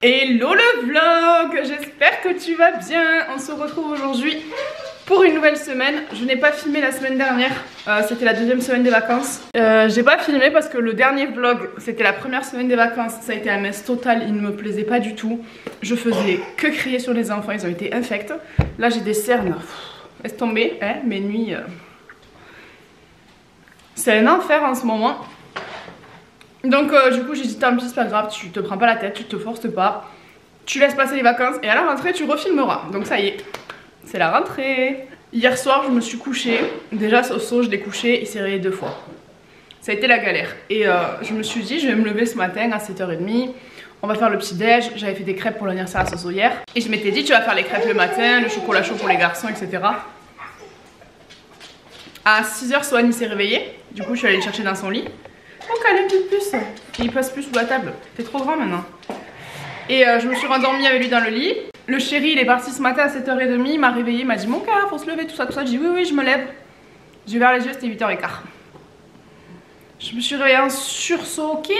Hello le vlog, j'espère que tu vas bien. On se retrouve aujourd'hui pour une nouvelle semaine. Je n'ai pas filmé la semaine dernière, c'était la deuxième semaine des vacances. J'ai pas filmé parce que le dernier vlog, c'était la première semaine des vacances. Ça a été un mess total, il ne me plaisait pas du tout. Je faisais que crier sur les enfants, ils ont été infects. Là j'ai des cernes, laisse tomber, hein, mes nuits. C'est un enfer en ce moment. Donc du coup j'ai dit tant pis, c'est pas grave, tu te prends pas la tête, tu te forces pas, tu laisses passer les vacances et à la rentrée tu refilmeras. Donc ça y est, c'est la rentrée. Hier soir je me suis couchée, déjà Soso je l'ai couché, il s'est réveillé 2 fois. Ça a été la galère et je me suis dit je vais me lever ce matin à 7h30, on va faire le petit déj. J'avais fait des crêpes pour l'anniversaire à Soso hier et je m'étais dit tu vas faire les crêpes le matin, le chocolat chaud pour les garçons, etc. À 6h Sohan s'est réveillé, du coup je suis allée le chercher dans son lit. Oh calme un peu plus, il passe plus sous la table, t'es trop grand maintenant. Et je me suis rendormie avec lui dans le lit. Le chéri il est parti ce matin à 7h30, il m'a réveillé, il m'a dit mon cœur faut se lever, tout ça. J'ai dit oui je me lève. J'ai ouvert les yeux, c'était 8h15. Je me suis réveillée en sursaut, Kylian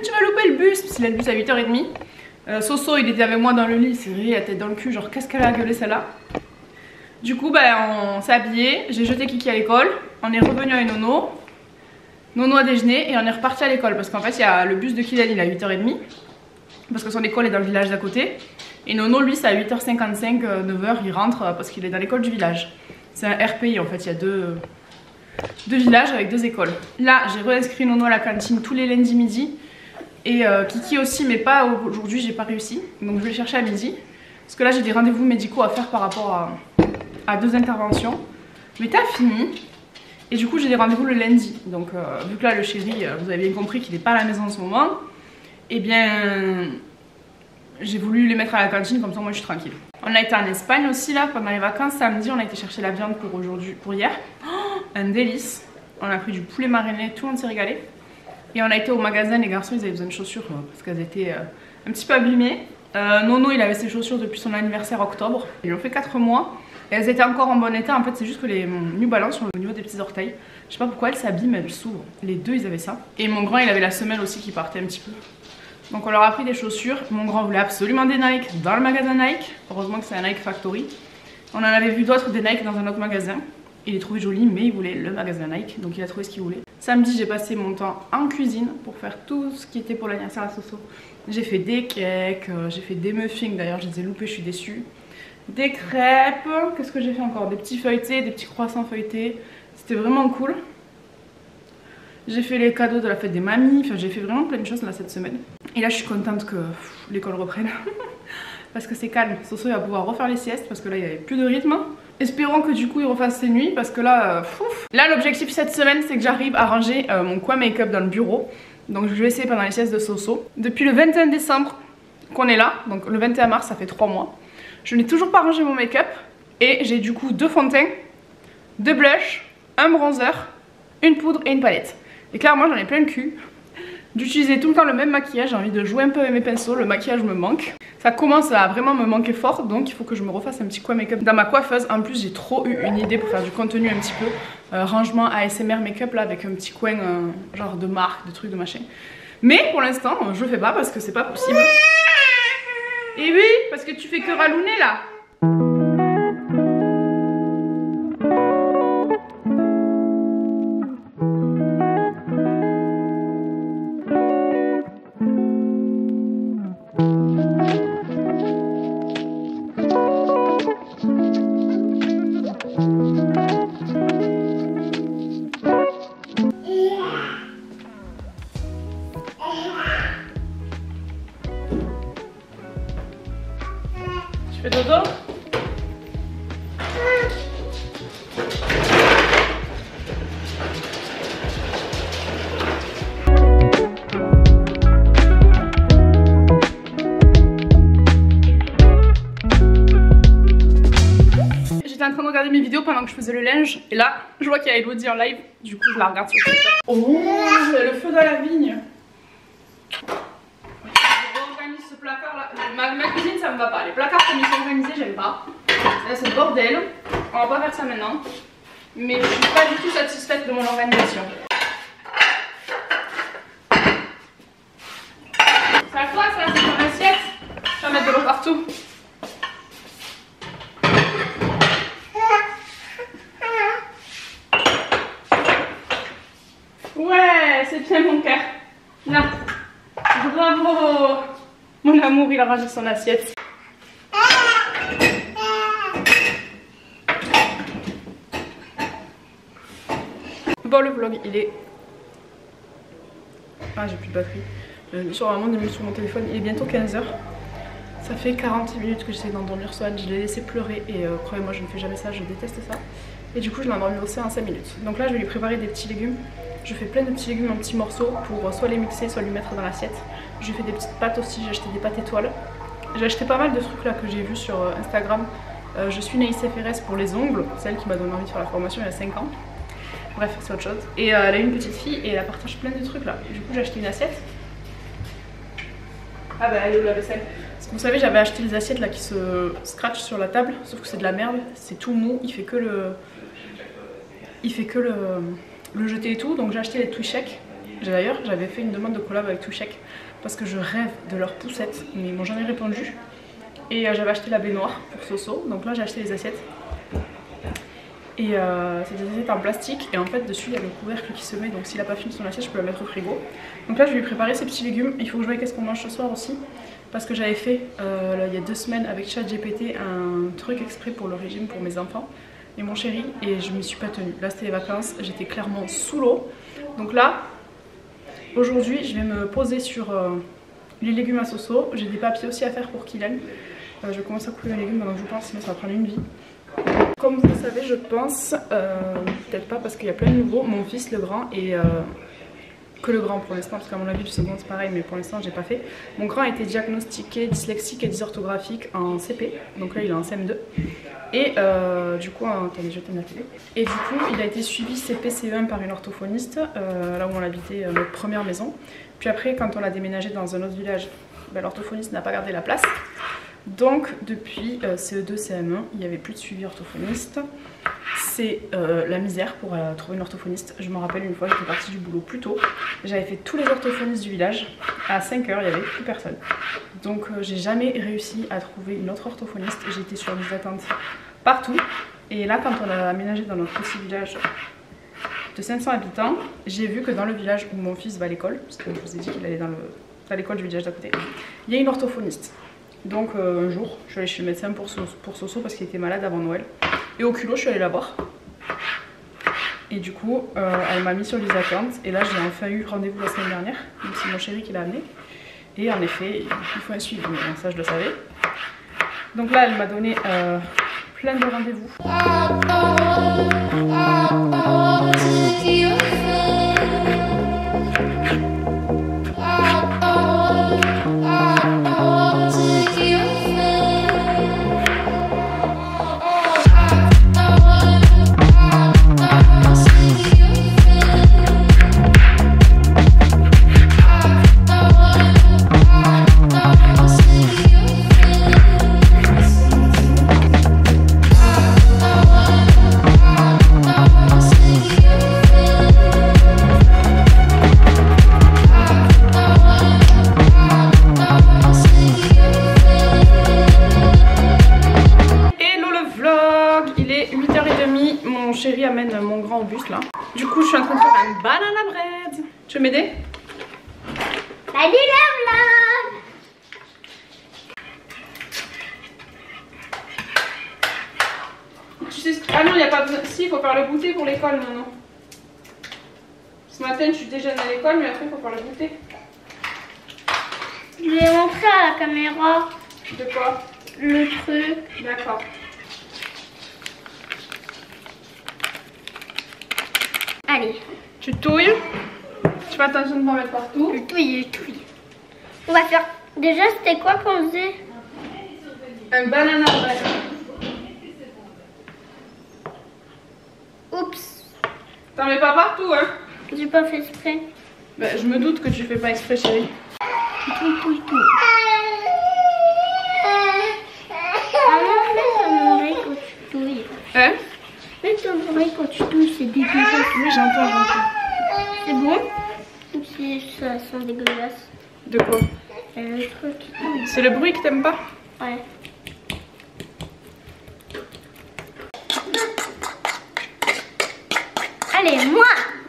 tu vas louper le bus, parce qu'il a le bus à 8h30. Soso il était avec moi dans le lit, il s'est réveillé la tête dans le cul, genre qu'est-ce qu'elle a gueulé celle-là. Du coup on s'est habillé, j'ai jeté Kiki à l'école, on est revenu avec Nono. Nono a déjeuné et on est reparti à l'école parce qu'en fait il y a le bus de Kylian, il est à 8h30 parce que son école est dans le village d'à côté et Nono lui c'est à 8h55, 9h il rentre parce qu'il est dans l'école du village. C'est un RPI en fait, il y a deux villages avec 2 écoles. Là j'ai réinscrit Nono à la cantine tous les lundis midi et Kiki aussi mais pas aujourd'hui, j'ai pas réussi donc je vais le chercher à midi parce que là j'ai des rendez-vous médicaux à faire par rapport à 2 interventions. Mais t'as fini? Et du coup j'ai des rendez-vous le lundi, donc vu que là le chéri, vous avez bien compris qu'il n'est pas à la maison en ce moment, et bien j'ai voulu les mettre à la cantine, comme ça moi je suis tranquille. On a été en Espagne aussi là pendant les vacances, samedi on a été chercher la viande pour hier, oh, un délice. On a pris du poulet mariné, tout le monde s'est régalé. Et on a été au magasin, les garçons ils avaient besoin de chaussures parce qu'elles étaient un petit peu abîmées. Nono il avait ses chaussures depuis son anniversaire octobre, ils ont fait 4 mois. Et elles étaient encore en bon état, en fait c'est juste que les New Balance sont au niveau des petits orteils. Je sais pas pourquoi elles s'abîment, elles s'ouvrent. Les 2 ils avaient ça. Et mon grand il avait la semelle aussi qui partait un petit peu. Donc on leur a pris des chaussures. Mon grand voulait absolument des Nike dans le magasin Nike. Heureusement que c'est un Nike Factory. On en avait vu d'autres des Nike dans un autre magasin. Il les trouvait jolis mais il voulait le magasin Nike. Donc il a trouvé ce qu'il voulait. Samedi j'ai passé mon temps en cuisine pour faire tout ce qui était pour l'anniversaire à Soso. J'ai fait des cakes, j'ai fait des muffins d'ailleurs, je les ai loupés, je suis déçue. Des crêpes, qu'est-ce que j'ai fait encore? Des petits feuilletés, des petits croissants feuilletés. C'était vraiment cool. J'ai fait les cadeaux de la fête des mamies, enfin j'ai fait vraiment plein de choses là cette semaine. Et là je suis contente que l'école reprenne. Parce que c'est calme, Soso il va pouvoir refaire les siestes parce que là il n'y avait plus de rythme. Espérons que du coup il refasse ses nuits parce que là, là l'objectif cette semaine c'est que j'arrive à ranger mon coin make-up dans le bureau. Donc je vais essayer pendant les siestes de Soso. Depuis le 21 décembre qu'on est là, donc le 21 mars ça fait 3 mois. Je n'ai toujours pas rangé mon make-up et j'ai du coup 2 fonds de teint, 2 blushs, un bronzer, une poudre et une palette. Et clairement j'en ai plein le cul d'utiliser tout le temps le même maquillage, j'ai envie de jouer un peu avec mes pinceaux, le maquillage me manque. Ça commence à vraiment me manquer fort donc il faut que je me refasse un petit coin make-up dans ma coiffeuse. En plus j'ai trop eu une idée pour faire du contenu un petit peu, rangement ASMR make-up là avec un petit coin genre de marque, de trucs de machin. Mais pour l'instant je le fais pas parce que c'est pas possible. Et oui, parce que tu fais que ralouner là. Tu fais dodo? J'étais en train de regarder mes vidéos pendant que je faisais le linge et là je vois qu'il y a Elodie en live, du coup je la regarde sur TikTok. Oh, le feu dans la vigne. Ce placard là, ma cuisine ça me va pas, les placards comme ils sont organisés j'aime pas. Là c'est le bordel, on va pas faire ça maintenant. Mais je suis pas du tout satisfaite de mon organisation. C'est à toi ça, c'est ton assiette. mettre de l'eau partout. Ouais, c'est bien mon cœur. Là. Bravo. Mon amour, il a rangé son assiette. Bon, le vlog, il est... Ah, j'ai plus de batterie. Sur vraiment mis sur mon téléphone, il est bientôt 15 h. Ça fait 40 minutes que j'essaie d'endormir Swan, je l'ai laissé pleurer et croyez-moi, je ne fais jamais ça, je déteste ça. Et du coup, je l'ai endormi aussi en 5 minutes. Donc là, je vais lui préparer des petits légumes. Je fais plein de petits légumes en petits morceaux pour soit les mixer, soit lui mettre dans l'assiette. Je lui fais des petites pâtes aussi, j'ai acheté des pâtes étoiles. J'ai acheté pas mal de trucs là que j'ai vu sur Instagram. Je suis Naïs FRS pour les ongles, celle qui m'a donné envie de faire la formation il y a 5 ans. Bref, c'est autre chose. Et elle a une petite fille et elle partage plein de trucs là. Et du coup, j'ai acheté une assiette. Ah bah, elle est où la vaisselle? Parce que vous savez, j'avais acheté les assiettes là qui se scratchent sur la table, sauf que c'est de la merde, c'est tout mou, il fait que le jeter et tout. Donc j'ai acheté les Twishek. D'ailleurs, j'avais fait une demande de collab avec Twishek parce que je rêve de leur poussette, mais ils m'ont jamais répondu. Et j'avais acheté la baignoire pour Soso, donc là j'ai acheté les assiettes. Et c'est des assiettes en plastique et en fait dessus il y a le couvercle qui se met, donc s'il a pas fini son assiette je peux la mettre au frigo. Donc là je vais lui préparer ces petits légumes. Il faut que je voie qu'est-ce qu'on mange ce soir aussi, parce que j'avais fait là, il y a 2 semaines avec ChatGPT un truc exprès pour le régime pour mes enfants et mon chéri, et je m'y suis pas tenue. Là c'était les vacances, j'étais clairement sous l'eau. Donc là aujourd'hui je vais me poser sur les légumes à Soso. J'ai des papiers aussi à faire pour Kylian. Je vais commencer à couper les légumes pendant que je pense, sinon ça va prendre une vie. Comme vous le savez, je pense, peut-être pas parce qu'il y a plein de nouveaux, mon fils le grand et que le grand pour l'instant, parce qu'à mon avis le second c'est pareil, mais pour l'instant j'ai pas fait. Mon grand a été diagnostiqué dyslexique et dysorthographique en CP, donc là il est en CM2. Et du coup, attendez, je t'aime la télé. Et du coup, il a été suivi CP CE1 par une orthophoniste, là où on habitait notre première maison. Puis après, quand on l'a déménagé dans un autre village, ben, l'orthophoniste n'a pas gardé la place. Donc depuis CE2, CM1, il n'y avait plus de suivi orthophoniste. C'est la misère pour trouver une orthophoniste. Je me rappelle une fois, j'étais partie du boulot plus tôt. J'avais fait tous les orthophonistes du village. À 5 h, il n'y avait plus personne. Donc j'ai jamais réussi à trouver une autre orthophoniste. J'ai été sur liste d'attente partout. Et là, quand on a aménagé dans notre petit village de 500 habitants, j'ai vu que dans le village où mon fils va à l'école, parce que je vous ai dit qu'il allait à l'école du village d'à côté, il y a une orthophoniste. Donc un jour, je suis allée chez le médecin pour Soso parce qu'il était malade avant Noël. Et au culot, je suis allée la voir. Et du coup, elle m'a mis sur liste d'attente. Et là, j'ai enfin eu rendez-vous la semaine dernière. Donc c'est mon chéri qui l'a amené. Et en effet, il faut un suivi. Mais bon, ça, je le savais. Donc là, elle m'a donné plein de rendez-vous. Amène mon grand au bus là. Du coup je suis en train de faire un banana bread. Tu veux m'aider? Salut le vlog. Tu sais... Ah non, il n'y a pas besoin. Si, il faut faire le goûter pour l'école, non. Ce matin tu déjeunes à l'école, mais après il faut faire le goûter. Je vais montrer à la caméra. De quoi? Le truc. D'accord. Allez. Tu touilles. Tu fais attention de ne pas mettre partout. Je touille. On va faire... Déjà, c'était quoi qu'on faisait? Un banana bread. Oups. T'en mets pas partout, hein? J'ai pas fait exprès. Bah, je me doute que tu fais pas exprès, chérie. Touille. Maman, mets ton oreille quand tu touilles. Hein? Mets ton oreille quand tu touilles, c'est dégueulasse. Oui, j'entends. C'est bon? Ça sent dégueulasse. De quoi? C'est le truc. C'est le bruit que t'aimes pas? Ouais. Allez, moi.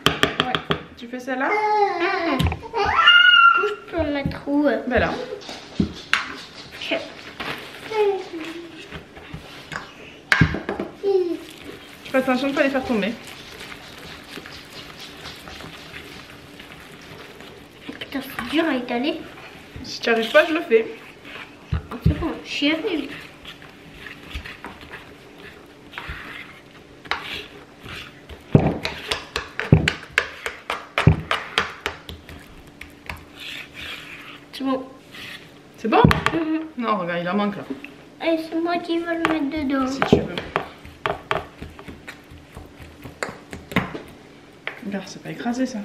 Ouais. Tu fais celle-là? Où je peux mettre où? Ben là. Fais attention de ne pas les faire tomber. Putain, c'est dur à étaler. Si tu n'y arrives pas, je le fais. C'est bon, j'y arrive. C'est bon. C'est bon? Non, regarde, il en manque là. Et c'est moi qui vais le mettre dedans. Si tu veux. Regarde, c'est pas écrasé ça.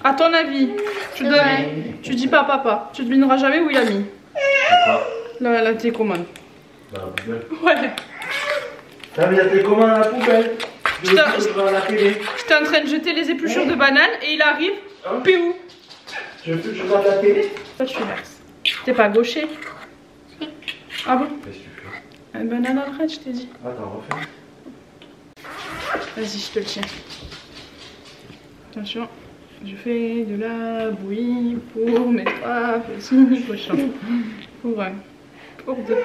À ton avis, tu dis pas à papa. Tu devineras jamais où il a mis la télécommande. Dans la poubelle. Ouais. T'as mis la télécommande à la poubelle. J'étais en train de jeter les épluchures de bananes et il arrive. Péou. Tu veux plus que je regarde la télé? Toi tu verses. T'es pas gaucher? Ah bon? Qu'est-ce que tu fais? Une banane à droite, je t'ai dit. Attends, refais. Vas-y, je te le tiens. Attention, je fais de la bouillie pour mes trois petits cochons. Pour un, pour deux,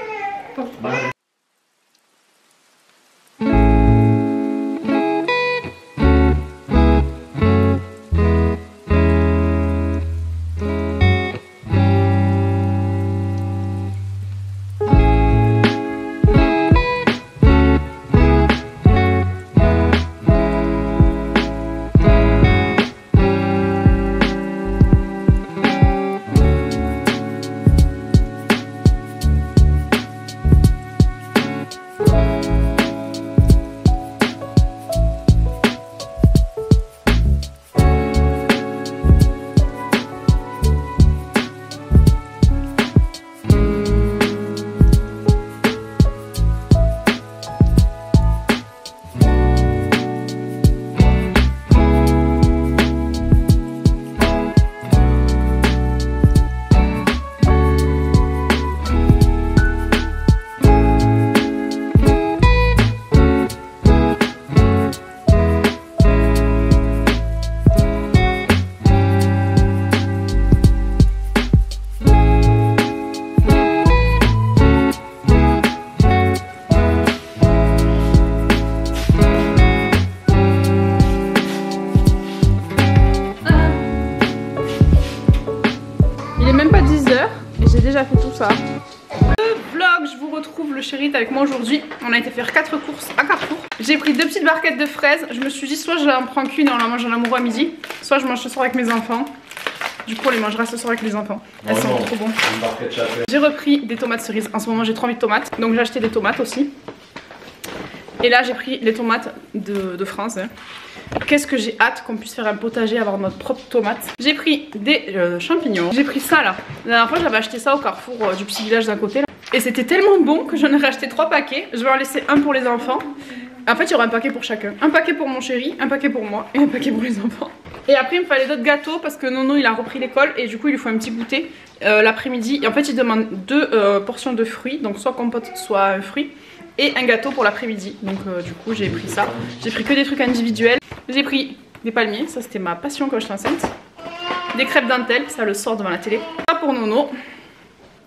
pour trois. Déjà fait tout ça. Le vlog, je vous retrouve, le chéri est avec moi aujourd'hui. On a été faire 4 courses à Carrefour. J'ai pris 2 petites barquettes de fraises. Je me suis dit soit j'en prends qu'une et on la mange en amoureux à midi, soit je mange ce soir avec mes enfants. Du coup on les mangera ce soir avec les enfants. Elles sont trop bonnes. J'ai repris des tomates cerises. En ce moment j'ai trop envie de tomates, donc j'ai acheté des tomates aussi. Et là j'ai pris les tomates de France. Qu'est-ce que j'ai hâte qu'on puisse faire un potager, avoir notre propre tomate. J'ai pris des champignons. J'ai pris ça là. La dernière fois j'avais acheté ça au Carrefour du petit village d'à côté là. Et c'était tellement bon que j'en ai racheté 3 paquets. Je vais en laisser un pour les enfants. En fait il y aura un paquet pour chacun. Un paquet pour mon chéri, un paquet pour moi et un paquet pour les enfants. Et après il me fallait d'autres gâteaux parce que Nono il a repris l'école et du coup il lui faut un petit goûter l'après-midi. Et en fait il demande 2 portions de fruits, donc soit compote soit un fruit. Et un gâteau pour l'après-midi. Donc du coup j'ai pris ça. J'ai pris que des trucs individuels. J'ai pris des palmiers, ça c'était ma passion quand j'étais enceinte. Des crêpes dentelles, ça le sort devant la télé. Ça pour Nono.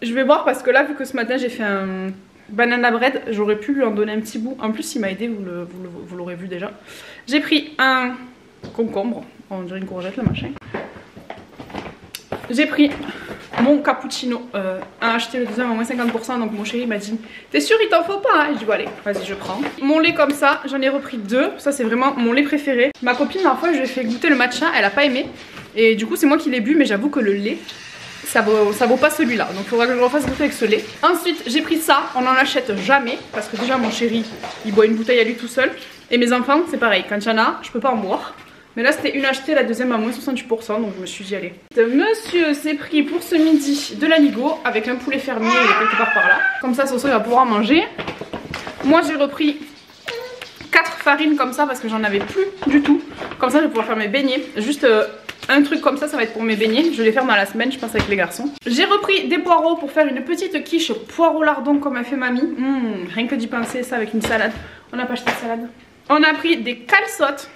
Je vais voir parce que là vu que ce matin j'ai fait un banana bread, j'aurais pu lui en donner un petit bout. En plus il m'a aidé, vous l'aurez vu déjà. J'ai pris un concombre, on dirait une courgette le machin. J'ai pris mon cappuccino, acheté le deuxième à moins 50%, donc mon chéri m'a dit t'es sûr il t'en faut pas hein? Je dis bon allez vas-y je prends. Mon lait comme ça, j'en ai repris 2, ça c'est vraiment mon lait préféré. Ma copine la dernière fois je lui ai fait goûter le matcha, elle a pas aimé. Et du coup c'est moi qui l'ai bu, mais j'avoue que le lait ça vaut pas celui-là, donc il faudra que je le refasse goûter avec ce lait. Ensuite j'ai pris ça, on n'en achète jamais, parce que déjà mon chéri il boit une bouteille à lui tout seul. Et mes enfants c'est pareil, quand il y en a je peux pas en boire. Mais là c'était une achetée, la deuxième à moins 68%, donc je me suis dit allez. Monsieur s'est pris pour ce midi de l'anigot avec un poulet fermier, il est quelque part par là. Comme ça Soso il va pouvoir manger. Moi j'ai repris 4 farines comme ça parce que j'en avais plus du tout. Comme ça je vais pouvoir faire mes beignets. Juste un truc comme ça, ça va être pour mes beignets. Je vais les faire dans la semaine, je pense, avec les garçons. J'ai repris des poireaux pour faire une petite quiche poireau lardon comme a fait mamie. Rien que d'y penser, ça avec une salade. On n'a pas acheté de salade. On a pris des calçottes.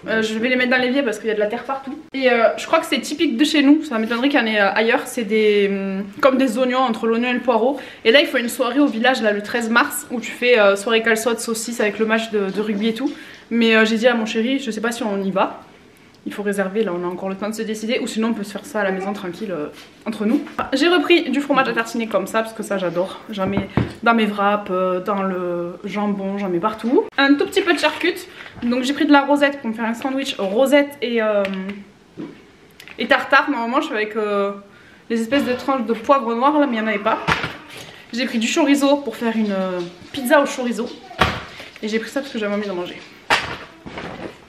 Je vais les mettre dans l'évier parce qu'il y a de la terre partout. Et je crois que c'est typique de chez nous. Ça m'étonnerait qu'il y en ait ailleurs. C'est des comme des oignons, entre l'oignon et le poireau. Et là il faut une soirée au village là, le 13 mars où tu fais soirée calçottes, saucisses avec le match de rugby et tout. Mais j'ai dit à mon chéri, je sais pas si on y va. Il faut réserver, là on a encore le temps de se décider. Ou sinon on peut se faire ça à la maison tranquille entre nous. J'ai repris du fromage à tartiner comme ça parce que ça j'adore. J'en mets dans mes wraps, dans le jambon, j'en mets partout. Un tout petit peu de charcute. Donc j'ai pris de la rosette pour me faire un sandwich rosette et tartare. Normalement je fais avec les espèces de tranches de poivre noir là, mais il n'y en avait pas. J'ai pris du chorizo pour faire une pizza au chorizo. Et j'ai pris ça parce que j'avais envie de manger.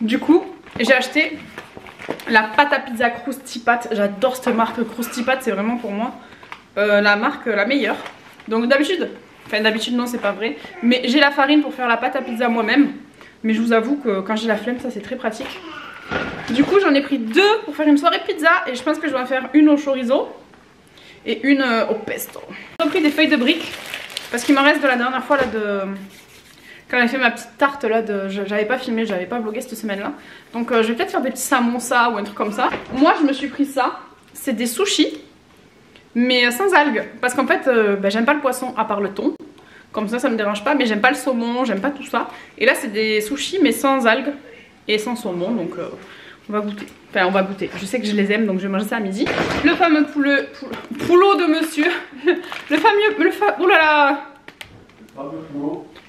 Du coup j'ai acheté la pâte à pizza Krusty Pat. J'adore cette marque Krusty Pat, c'est vraiment pour moi la marque la meilleure. Donc d'habitude, enfin d'habitude non c'est pas vrai, mais j'ai la farine pour faire la pâte à pizza moi-même. Mais je vous avoue que quand j'ai la flemme, ça c'est très pratique. Du coup j'en ai pris 2 pour faire une soirée pizza. Et je pense que je vais en faire une au chorizo et une au pesto. J'ai repris des feuilles de briques parce qu'il m'en reste de la dernière fois là de... Quand j'ai fait ma petite tarte là, j'avais pas filmé, j'avais pas vlogué cette semaine là. Donc je vais peut-être faire des petits samoussas ou un truc comme ça. Moi je me suis pris ça, c'est des sushis mais sans algues. Parce qu'en fait j'aime pas le poisson à part le thon. Comme ça me dérange pas, mais j'aime pas le saumon, j'aime pas tout ça. Et là c'est des sushis mais sans algues et sans saumon, donc on va goûter. Enfin on va goûter, je sais que je les aime donc je vais manger ça à midi. Le fameux poulot de monsieur.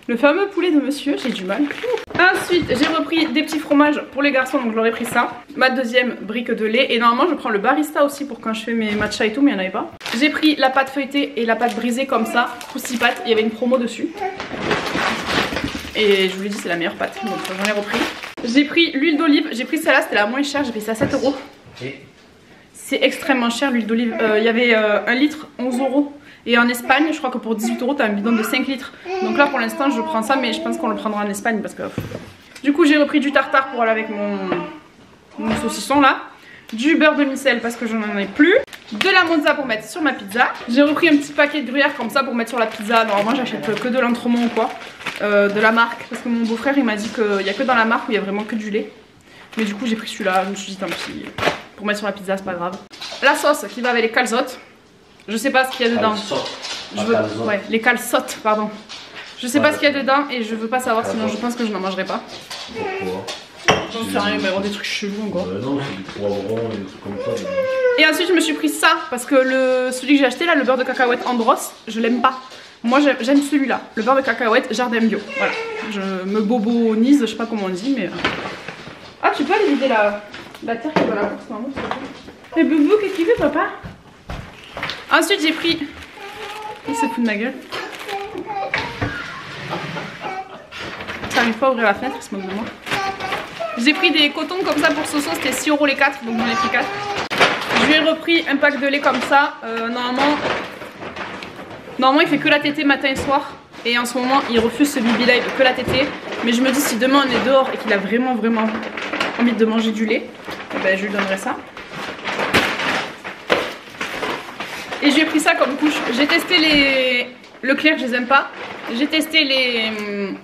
Le fameux poulet de monsieur, j'ai du mal. Ensuite, j'ai repris des petits fromages pour les garçons, donc j'aurais pris ça. Ma deuxième brique de lait. Et normalement, je prends le barista aussi pour quand je fais mes matchas et tout, mais il n'y en avait pas. J'ai pris la pâte feuilletée et la pâte brisée comme ça, Krusty Pat. Il y avait une promo dessus. Et je vous l'ai dit, c'est la meilleure pâte, donc j'en ai repris. J'ai pris l'huile d'olive. J'ai pris celle-là, c'était la moins chère. J'ai payé ça à 7 €. C'est extrêmement cher l'huile d'olive. Il y avait 1 litre, 11 €. Et en Espagne, je crois que pour 18 € t'as un bidon de 5 litres. Donc là pour l'instant je prends ça, mais je pense qu'on le prendra en Espagne parce que... Du coup j'ai repris du tartare pour aller avec mon saucisson là. Du beurre de micelle parce que je n'en ai plus. De la mozza pour mettre sur ma pizza. J'ai repris un petit paquet de gruyère comme ça pour mettre sur la pizza. Normalement j'achète que de l'entremont ou quoi. De la marque. Parce que mon beau-frère il m'a dit qu'il n'y a que dans la marque où il y a vraiment que du lait. Mais du coup j'ai pris celui-là. Je me suis dit tant pis. Pour mettre sur la pizza c'est pas grave. La sauce qui va avec les calzottes. Je sais pas ce qu'il y a dedans. Ouais, les calçottes, pardon. Je sais pas ce qu'il y a dedans et je veux pas savoir, sinon je pense que je n'en mangerai pas. Pourquoi? J'en sais rien, mais bon, des trucs chelous encore. Non, c'est des poivrons et des trucs comme ça. Et ensuite je me suis pris ça parce que celui que j'ai acheté là, le beurre de cacahuète en brosse, je l'aime pas. Moi j'aime celui-là, le beurre de cacahuète jardin bio. Voilà, je me bobonise, je sais pas comment on dit, mais... Ah, tu peux aller vider la terre qui est dans la course, maman, s'il te plaît. Mais Boubou, qu'est-ce qu'il fait, papa? Ensuite j'ai pris... Il se fout de ma gueule. J'arrive pas à ouvrir la fenêtre, il se moque de moi. J'ai pris des cotons comme ça pour Soso, c'était 6 € les 4, donc j'en ai pris 4. Je lui ai repris un pack de lait comme ça. Normalement il fait que la tétée matin et soir. Et en ce moment il refuse ce bibi là, il fait que la tétée. Mais je me dis si demain on est dehors et qu'il a vraiment envie de manger du lait, ben, je lui donnerai ça. Et je lui ai pris ça comme couche. J'ai testé les Leclerc, je les aime pas. J'ai testé les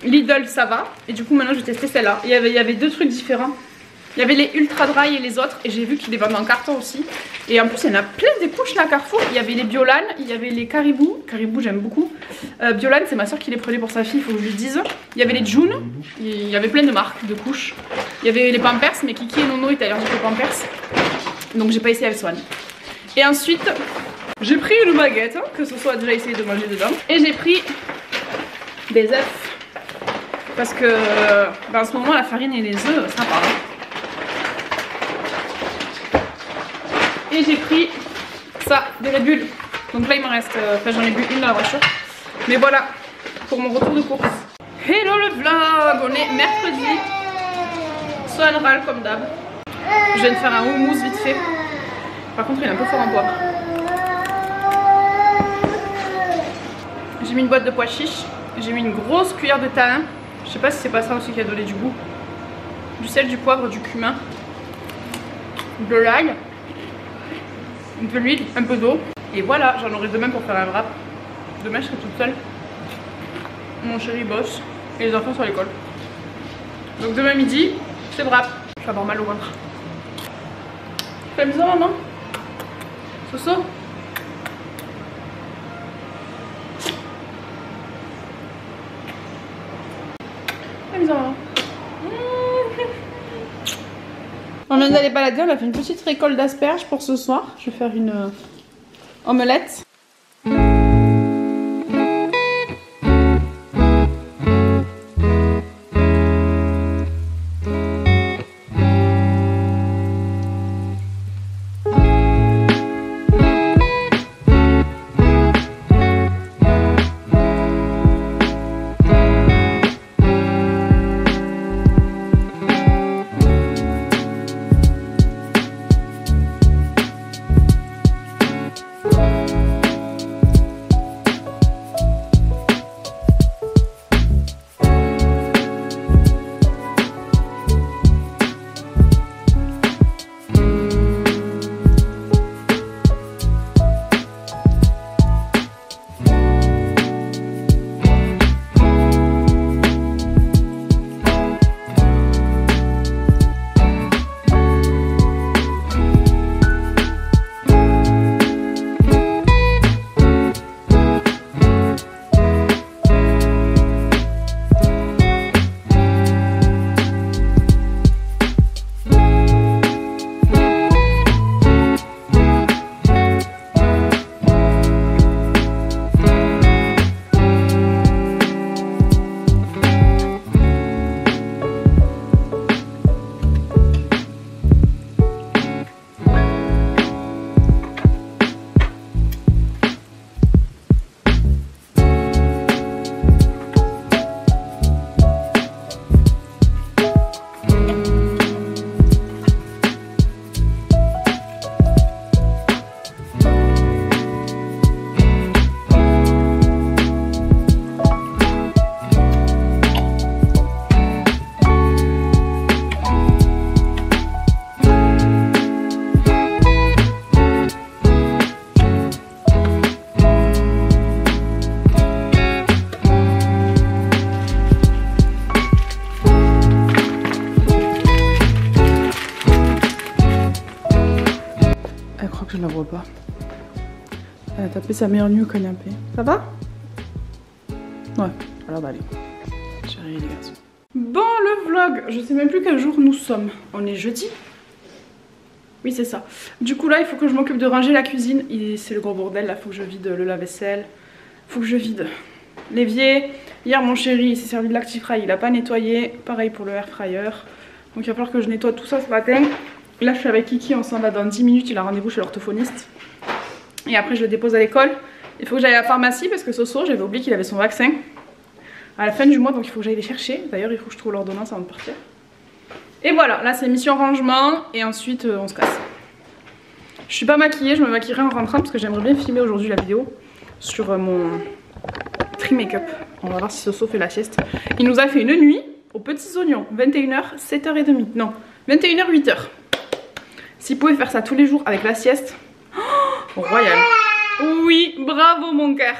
Lidl, ça va. Et du coup maintenant je vais tester celle-là. Il y avait 2 trucs différents. Il y avait les ultra dry et les autres. Et j'ai vu qu'ils les vendent en carton aussi. Et en plus il y en a plein des couches là à Carrefour. Il y avait les Biolan, il y avait les Caribou. Caribou j'aime beaucoup. Biolan c'est ma soeur qui les prenait pour sa fille, il faut que je lui dise. Il y avait les June. Il y avait plein de marques de couches. Il y avait les Pampers, mais Kiki et Nono étaient allergiques aux Pampers. Donc j'ai pas essayé avec Swan. Et ensuite... J'ai pris une baguette, que ce soit déjà essayé de manger dedans. Et j'ai pris des œufs. Parce que en ce moment la farine et les œufs, ça part. Et j'ai pris ça, des Red Bull. Donc là il me reste, enfin j'en ai bu une dans la voiture. Mais voilà, pour mon retour de course. Hello le vlog, on est mercredi. Swan râle comme d'hab. Je viens de faire un houmous vite fait. Par contre il est un peu fort en poivre. J'ai mis une boîte de pois chiches, j'ai mis une grosse cuillère de thym. Je sais pas si c'est pas ça aussi qui a donné du goût. Du sel, du poivre, du cumin. de l'ail, un peu d'huile, un peu d'eau. Et voilà, j'en aurai demain pour faire un wrap. Demain je serai toute seule. Mon chéri bosse et les enfants sont à l'école. Donc demain midi, c'est wrap. Je vais avoir mal au ventre. Fais bizarre maman. Soso. Fais bizarre maman. On vient d'aller balader, on a fait une petite récolte d'asperges pour ce soir. Je vais faire une omelette. Je la vois pas. Elle a tapé sa meilleure nuit au canapé. Ça va? Ouais, alors bah allez. Chérie les garçons. Bon le vlog, je sais même plus quel jour nous sommes. On est jeudi? Oui c'est ça. Du coup là il faut que je m'occupe de ranger la cuisine. C'est le gros bordel là, faut que je vide le lave-vaisselle. Faut que je vide l'évier. Hier mon chéri il s'est servi de l'Actifry, il a pas nettoyé. Pareil pour le air fryer. Donc il va falloir que je nettoie tout ça ce matin. Là je suis avec Kiki, on s'en va dans 10 minutes, il a rendez-vous chez l'orthophoniste. Et après je le dépose à l'école. Il faut que j'aille à la pharmacie parce que Soso, j'avais oublié qu'il avait son vaccin à la fin du mois, donc il faut que j'aille les chercher. D'ailleurs il faut que je trouve l'ordonnance avant de partir. Et voilà, là c'est mission rangement et ensuite on se casse. Je suis pas maquillée, je me maquillerai en rentrant parce que j'aimerais bien filmer aujourd'hui la vidéo sur mon tri make-up. On va voir si Soso fait la sieste. Il nous a fait une nuit aux petits oignons, 21h, 7h30, non, 21h, 8h. S'il pouvait faire ça tous les jours avec la sieste, oh, royal. Oui, bravo mon cœur.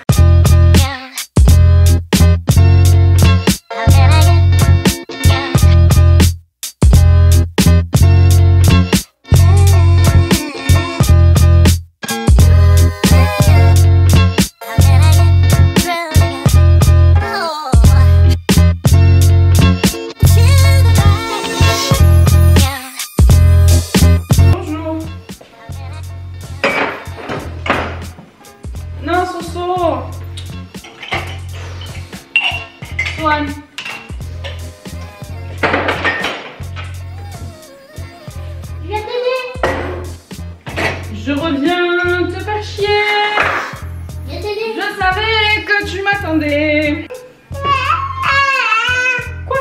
Swan. Je reviens te faire chier. Je savais que tu m'attendais. Quoi?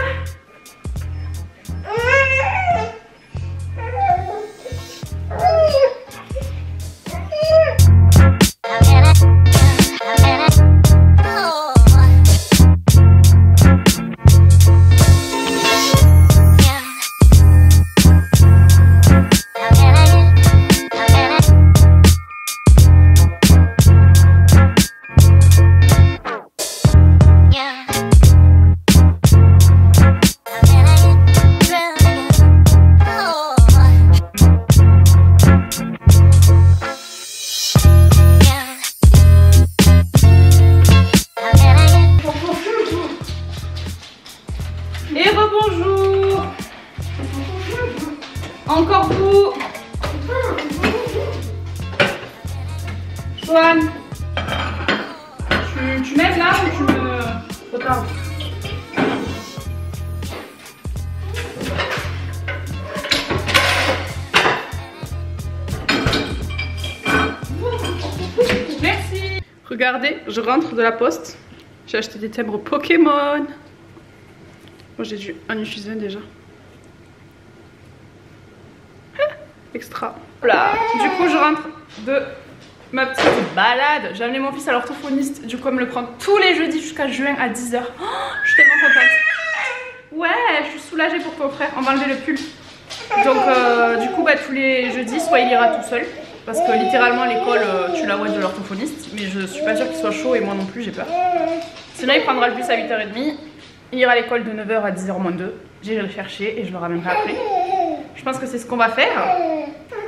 Swan, tu m'aides là ou tu me retardes? Merci. Regardez, je rentre de la poste. J'ai acheté des timbres Pokémon. Moi j'ai dû en utiliser un déjà. Extra. Voilà. Du coup je rentre de ma petite balade. J'ai amené mon fils à l'orthophoniste. Du coup elle me le prend tous les jeudis jusqu'à juin à 10 h. Oh, je suis tellement contente. Ouais, je suis soulagée pour ton frère. On va enlever le pull. Donc du coup bah, tous les jeudis soit il ira tout seul. Parce que littéralement l'école tu la vois de l'orthophoniste. Mais je suis pas sûre qu'il soit chaud et moi non plus j'ai peur. Sinon il prendra le bus à 8h30. Il ira à l'école de 9 h à 10 h moins 2. J'irai le chercher et je le ramènerai après. Je pense que c'est ce qu'on va faire.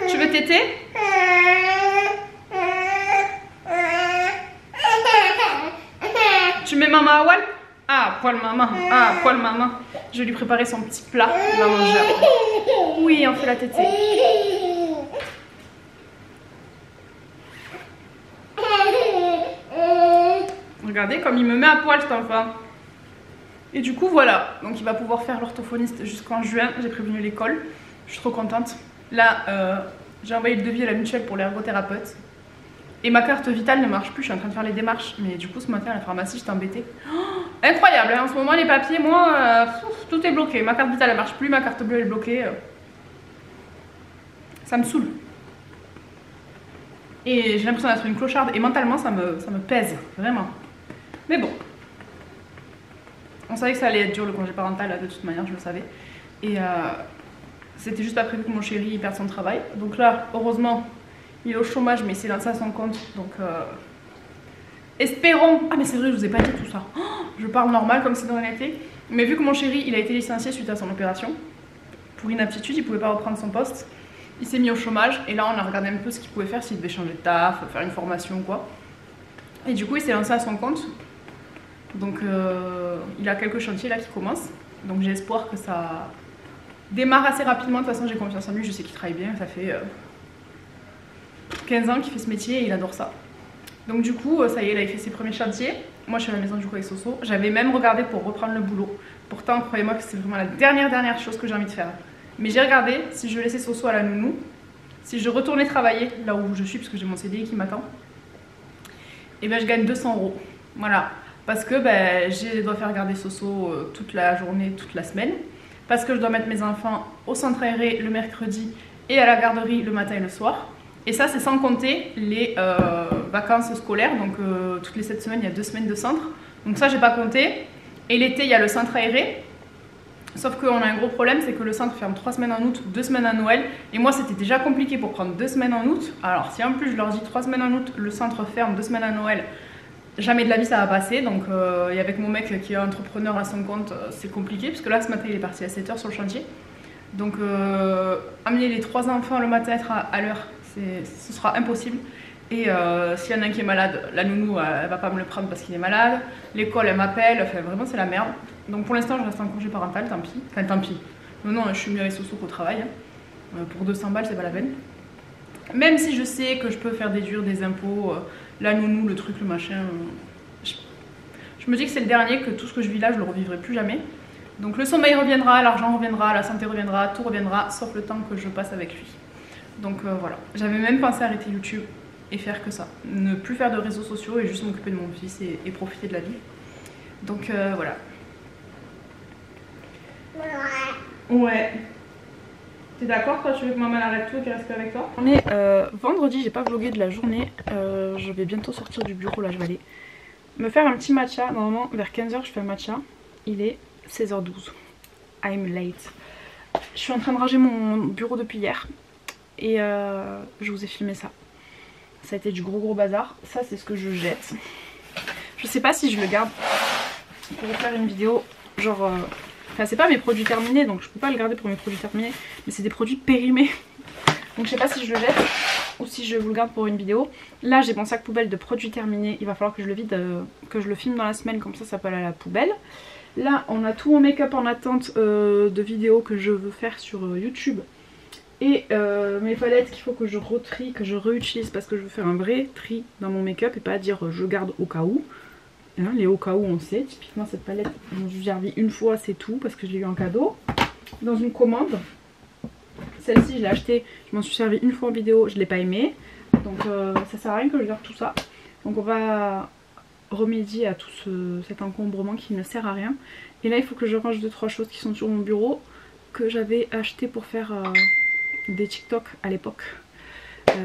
Tu veux téter? Tu mets maman à Wal? Ah, poil maman. Ah, poil maman. Je vais lui préparer son petit plat. Il va manger après. Oui, on fait la tétée. Regardez comme il me met à poil cet enfant. Et du coup voilà, donc il va pouvoir faire l'orthophoniste jusqu'en juin. J'ai prévenu l'école, je suis trop contente. Là j'ai envoyé le devis à la mutuelle pour l'ergothérapeute. Et ma carte vitale ne marche plus, je suis en train de faire les démarches. Mais du coup ce matin à la pharmacie j'étais embêtée. Oh, incroyable, hein, en ce moment les papiers, moi tout est bloqué. Ma carte vitale elle marche plus, ma carte bleue elle est bloquée. Ça me saoule. Et j'ai l'impression d'être une clocharde et mentalement ça me pèse, vraiment. Mais bon. On savait que ça allait être dur le congé parental là, de toute manière, je le savais. Et c'était juste pas prévu que mon chéri perde son travail. Donc là, heureusement, il est au chômage mais il s'est lancé à son compte. Donc espérons. Ah mais c'est vrai, je vous ai pas dit tout ça. Oh, je parle normal comme si de rien n'était. Mais vu que mon chéri il a été licencié suite à son opération, pour inaptitude, il pouvait pas reprendre son poste. Il s'est mis au chômage et là on a regardé un peu ce qu'il pouvait faire, s'il devait changer de taf, faire une formation ou quoi. Et du coup il s'est lancé à son compte. Donc il a quelques chantiers là qui commencent. Donc j'ai espoir que ça démarre assez rapidement. De toute façon j'ai confiance en lui, je sais qu'il travaille bien. Ça fait 15 ans qu'il fait ce métier et il adore ça. Donc du coup ça y est, il a fait ses premiers chantiers. Moi je suis à la maison du coup avec Soso. J'avais même regardé pour reprendre le boulot. Pourtant croyez-moi que c'est vraiment la dernière chose que j'ai envie de faire. Mais j'ai regardé si je laissais Soso à la nounou, si je retournais travailler là où je suis parce que j'ai mon CDI qui m'attend, et ben je gagne 200 €. Voilà. Parce que ben, je dois faire garder Soso toute la journée, toute la semaine. Parce que je dois mettre mes enfants au centre aéré le mercredi et à la garderie le matin et le soir. Et ça c'est sans compter les vacances scolaires. Donc toutes les 7 semaines il y a 2 semaines de centre. Donc ça j'ai pas compté. Et l'été il y a le centre aéré. Sauf qu'on a un gros problème, c'est que le centre ferme 3 semaines en août, 2 semaines à Noël. Et moi c'était déjà compliqué pour prendre 2 semaines en août. Alors si en plus je leur dis 3 semaines en août, le centre ferme 2 semaines à Noël, jamais de la vie ça va passer. Donc et avec mon mec qui est entrepreneur à son compte, c'est compliqué. Puisque là ce matin il est parti à 7 h sur le chantier. Donc amener les 3 enfants le matin être à l'heure, ce sera impossible. Et s'il y en a un qui est malade, la nounou elle va pas me le prendre parce qu'il est malade. L'école elle m'appelle, enfin vraiment c'est la merde. Donc pour l'instant je reste en congé parental, tant pis. Enfin tant pis. Non, je suis mieux avec Soso qu'au travail. Hein. Pour 200 balles c'est pas la peine. Même si je sais que je peux faire déduire des impôts, la nounou, le truc, le machin. Je me dis que c'est le dernier, que tout ce que je vis là je le revivrai plus jamais. Donc le sommeil reviendra, l'argent reviendra, la santé reviendra, tout reviendra, sauf le temps que je passe avec lui. Donc voilà. J'avais même pensé arrêter YouTube et faire que ça. Ne plus faire de réseaux sociaux et juste m'occuper de mon fils et profiter de la vie. Donc voilà. Ouais. T'es d'accord toi? Tu veux que maman arrête tout et qu'elle reste avec toi? On est vendredi, j'ai pas vlogué de la journée. Je vais bientôt sortir du bureau, là je vais aller me faire un petit matcha. Normalement vers 15 h je fais un matcha. Il est 16 h 12. I'm late. Je suis en train de ranger mon bureau depuis hier. Et je vous ai filmé ça. Ça a été du gros bazar. Ça c'est ce que je jette. Je sais pas si je le garde pour faire une vidéo genre... Enfin c'est pas mes produits terminés donc je peux pas le garder pour mes produits terminés. Mais c'est des produits périmés. Donc je sais pas si je le jette ou si je vous le garde pour une vidéo. Là j'ai mon sac poubelle de produits terminés. Il va falloir que je le vide, que je le filme dans la semaine. Comme ça peut aller à la poubelle. Là on a tout mon make-up en attente de vidéos que je veux faire sur YouTube. Et mes palettes qu'il faut que je retrie, que je réutilise parce que je veux faire un vrai tri dans mon make-up et pas dire je garde au cas où. Hein, les au cas où on sait, typiquement cette palette je m'en suis servi une fois c'est tout parce que je l'ai eu en cadeau dans une commande. Celle-ci je l'ai achetée, je m'en suis servi une fois en vidéo, je l'ai pas aimée. Donc ça sert à rien que je garde tout ça. Donc on va remédier à tout cet encombrement qui ne sert à rien. Et là il faut que je range 2-3 choses qui sont sur mon bureau que j'avais acheté pour faire des TikTok à l'époque.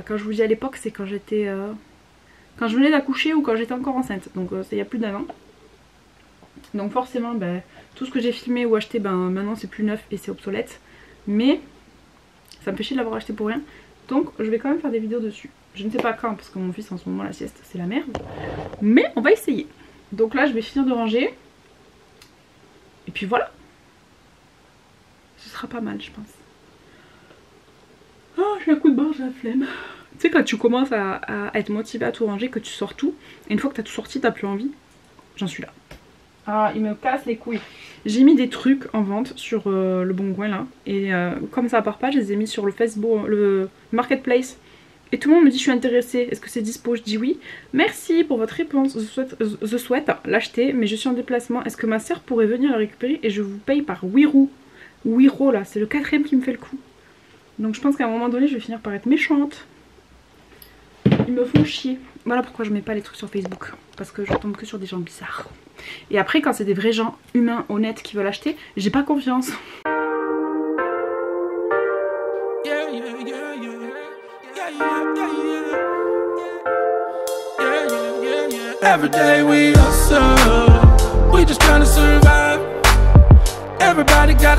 Quand je vous dis à l'époque, c'est quand j'étais quand je venais d'accoucher ou quand j'étais encore enceinte. Donc c'est il y a plus d'1 an. Donc forcément tout ce que j'ai filmé ou acheté maintenant c'est plus neuf et c'est obsolète. Mais ça me fait chier de l'avoir acheté pour rien. Donc je vais quand même faire des vidéos dessus. Je ne sais pas quand parce que mon fils en ce moment la sieste c'est la merde. Mais on va essayer. Donc là je vais finir de ranger. Et puis voilà. Ce sera pas mal je pense. Oh, j'ai un coup de barre, j'ai la flemme. Tu sais quand tu commences à être motivé à tout ranger, que tu sors tout, et une fois que t'as tout sorti, t'as plus envie. J'en suis là. Ah, il me casse les couilles. J'ai mis des trucs en vente sur le Bon Coin là, et comme ça part pas, je les ai mis sur le Facebook, le Marketplace. Et tout le monde me dit je suis intéressée, est-ce que c'est dispo? Je dis oui. Merci pour votre réponse, je souhaite l'acheter, mais je suis en déplacement. Est-ce que ma soeur pourrait venir la récupérer et je vous paye par Wiro? Wiro là, c'est le 4ème qui me fait le coup. Donc je pense qu'à un moment donné je vais finir par être méchante. Ils me font chier. Voilà pourquoi je mets pas les trucs sur Facebook. Parce que je tombe que sur des gens bizarres. Et après quand c'est des vrais gens humains, honnêtes qui veulent acheter, j'ai pas confiance. Every day we hustle, we just trying to survive. Everybody got